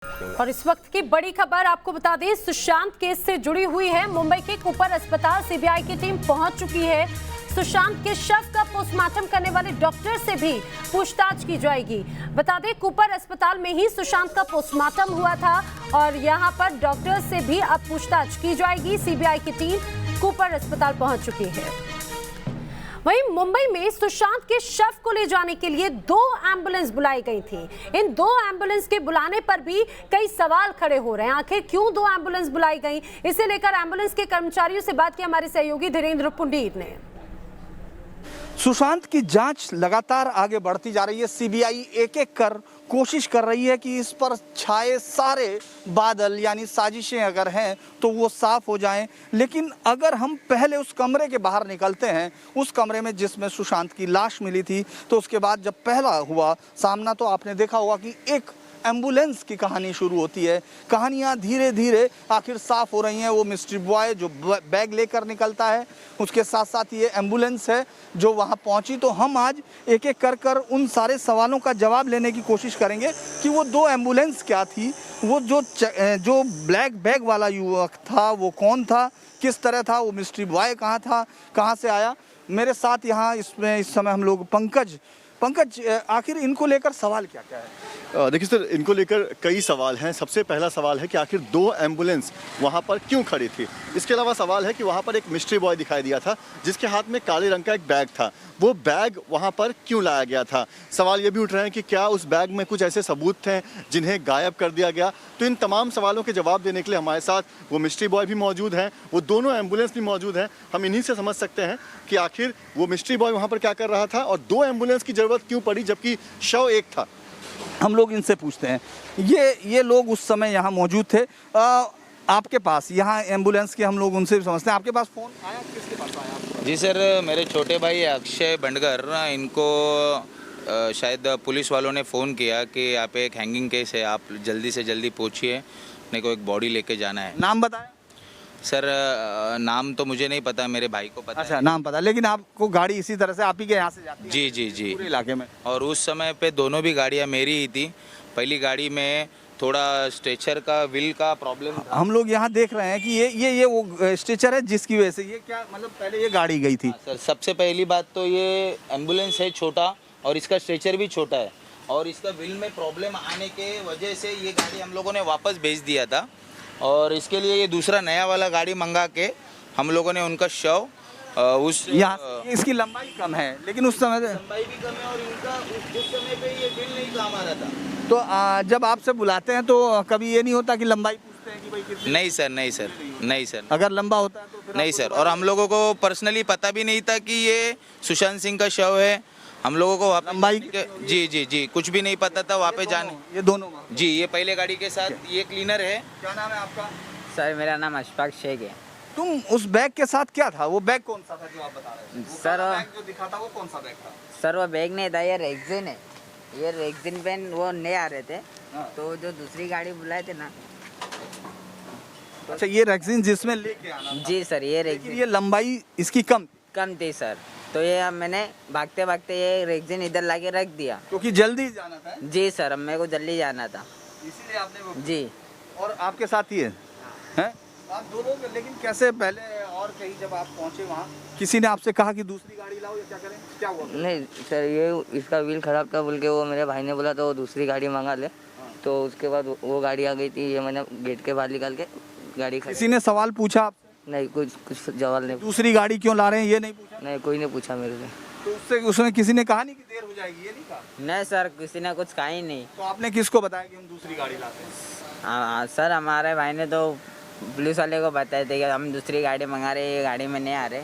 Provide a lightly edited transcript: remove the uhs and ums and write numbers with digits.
और इस वक्त की बड़ी खबर आपको बता दें, सुशांत केस से जुड़ी हुई है। मुंबई के कूपर अस्पताल सीबीआई की टीम पहुंच चुकी है। सुशांत के शव का पोस्टमार्टम करने वाले डॉक्टर से भी पूछताछ की जाएगी। बता दें, कूपर अस्पताल में ही सुशांत का पोस्टमार्टम हुआ था और यहां पर डॉक्टर से भी अब पूछताछ की जाएगी। सीबीआई की टीम कूपर अस्पताल पहुंच चुकी है। वहीं मुंबई में सुशांत के शव को ले जाने के लिए 2 एम्बुलेंस बुलाई गई थी। इन 2 एम्बुलेंस के बुलाने पर भी कई सवाल खड़े हो रहे हैं। आखिर क्यों 2 एम्बुलेंस बुलाई गई, इसे लेकर एम्बुलेंस के कर्मचारियों से बात की हमारे सहयोगी धीरेन्द्र पुंडीर ने। सुशांत की जांच लगातार आगे बढ़ती जा रही है। सीबीआई एक-एक कर कोशिश कर रही है कि इस पर छाए सारे बादल यानी साजिशें अगर हैं तो वो साफ हो जाएं। लेकिन अगर हम पहले उस कमरे के बाहर निकलते हैं, उस कमरे में जिसमें सुशांत की लाश मिली थी, तो उसके बाद जब पहला हुआ सामना तो आपने देखा होगा कि एक एम्बुलेंस की कहानी शुरू होती है। कहानियाँ धीरे धीरे आखिर साफ हो रही हैं। वो मिस्ट्री बॉय जो बैग लेकर निकलता है, उसके साथ साथ ये एम्बुलेंस है जो वहाँ पहुँची। तो हम आज एक एक कर उन सारे सवालों का जवाब लेने की कोशिश करेंगे कि वो 2 एम्बुलेंस क्या थी, वो जो ब्लैक बैग वाला युवक था वो कौन था, किस तरह था, वो मिस्ट्री बॉय कहाँ था, कहाँ से आया। मेरे साथ यहाँ इस समय हम लोग पंकज, आखिर इनको लेकर सवाल क्या क्या है? देखिए सर, इनको लेकर कई सवाल हैं। सबसे पहला सवाल है कि आखिर 2 एम्बुलेंस वहाँ पर क्यों खड़ी थी। इसके अलावा सवाल है कि वहाँ पर एक मिस्ट्री बॉय दिखाई दिया था जिसके हाथ में काले रंग का एक बैग था, वो बैग वहाँ पर क्यों लाया गया था। सवाल ये भी उठ रहे हैं कि क्या उस बैग में कुछ ऐसे सबूत थे जिन्हें गायब कर दिया गया। तो इन तमाम सवालों के जवाब देने के लिए हमारे साथ वो मिस्ट्री बॉय भी मौजूद हैं, वो दोनों एम्बुलेंस भी मौजूद हैं। हम इन्हीं से समझ सकते हैं कि आखिर वो मिस्ट्री बॉय वहाँ पर क्या कर रहा था और 2 एम्बुलेंस की ज़रूरत क्यों पड़ी जबकि शव एक था। हम लोग इनसे पूछते हैं। ये लोग उस समय यहाँ मौजूद थे। आपके पास यहाँ एम्बुलेंस के हम लोग उनसे भी समझते हैं। आपके पास फ़ोन आया, किसके पास आया? जी सर, मेरे छोटे भाई अक्षय बंडगर, इनको शायद पुलिस वालों ने फ़ोन किया कि यहाँ पे एक हैंगिंग केस है, आप जल्दी से जल्दी पहुँचिए, अपने को एक बॉडी लेके जाना है। नाम बताया? सर नाम तो मुझे नहीं पता, मेरे भाई को पता अच्छा है। नाम पता, लेकिन आपको गाड़ी इसी तरह से आप ही के यहाँ से जाती है? जी जी जी, पूरे इलाके में। और उस समय पे दोनों भी गाड़ियाँ मेरी ही थी। पहली गाड़ी में थोड़ा स्ट्रेचर का व्हील का प्रॉब्लम था। हम लोग यहाँ देख रहे हैं कि ये वो स्ट्रेचर है जिसकी वजह से ये क्या मतलब पहले ये गाड़ी गई थी। सर सबसे पहली बात तो ये एम्बुलेंस है छोटा और इसका स्ट्रेचर भी छोटा है और इसका व्हील में प्रॉब्लम आने के वजह से ये गाड़ी हम लोगों ने वापस भेज दिया था और इसके लिए ये दूसरा नया वाला गाड़ी मंगा के हम लोगों ने उनका शव उस यहाँ इसकी लंबाई कम है लेकिन उस समय लंबाई भी कम है और इनका उस समय पे ये व्हील नहीं काम आ रहा था। तो जब आपसे बुलाते हैं तो कभी ये नहीं होता कि लंबाई पूछते हैं कि भाई कितनी? नहीं सर, नहीं सर, नहीं सर। अगर लंबा होता है तो फिर नहीं सर, और हम लोगों को पर्सनली पता भी नहीं था कि ये सुशांत सिंह का शव है। हम लोगों को वहाँ लंबाई जी जी जी कुछ भी नहीं पता था वहाँ पे जाने। ये दोनों जी, ये पहले गाड़ी के साथ ये क्लीनर है। क्या नाम है आपका? सर मेरा नाम अशफाक शेख है। तुम उस बैग के साथ क्या था? वो बैग कौन सा था जो आप बता रहे थे? सर बैग जो दिखा था वो कौन सा बैग था? सर वो बैग नहीं था, ये रेक्सिन है। ये रेक्सिन पेन वो नहीं आ रहे थे तो जो दूसरी गाड़ी बुलाए थे ना। अच्छा ये रेक्सिन जिसमें लेके आना था। जी सर, ये लेकिन रेक्सिन ये लंबाई इसकी कम थी कम थी सर, तो ये अब मैंने भागते भागते ये रेक्सिन इधर लाके रख दिया। क्योंकि जल्दी जाना था। जी सर, अब मेरे को जल्दी जाना था इसीलिए आपने वो जी। और आपके साथ ही है हैं? आप दो लोग, लेकिन कैसे पहले और कहीं जब आप पहुंचे वहाँ किसी ने आपसे कहा कि दूसरी गाड़ी लाओ या क्या करें, क्या हुआ? नहीं सर, ये इसका व्हील ख़राब था बोल के वो मेरे भाई ने बोला तो वो दूसरी गाड़ी मंगा ले। तो उसके बाद वो गाड़ी आ गई थी, ये मैंने गेट के बाहर निकाल के गाड़ी किसी ने सवाल पूछा आपसे? नहीं, कुछ जवाब नहीं। दूसरी गाड़ी क्यों ला रहे हैं ये नहीं पूछा? नहीं, कोई नहीं पूछा मेरे से। तो उसने किसी ने कहा नहीं कि देर हो जाएगी, ये नहीं कहा? नहीं सर, किसी ने कुछ कहा ही नहीं। तो आपने किसको बताया कि हम दूसरी गाड़ी लाते हैं? हाँ सर, हमारे भाई ने तो पुलिस वाले को बताया था कि हम दूसरी गाड़ी मंगा रहे हैं, ये गाड़ी में नहीं आ रहे।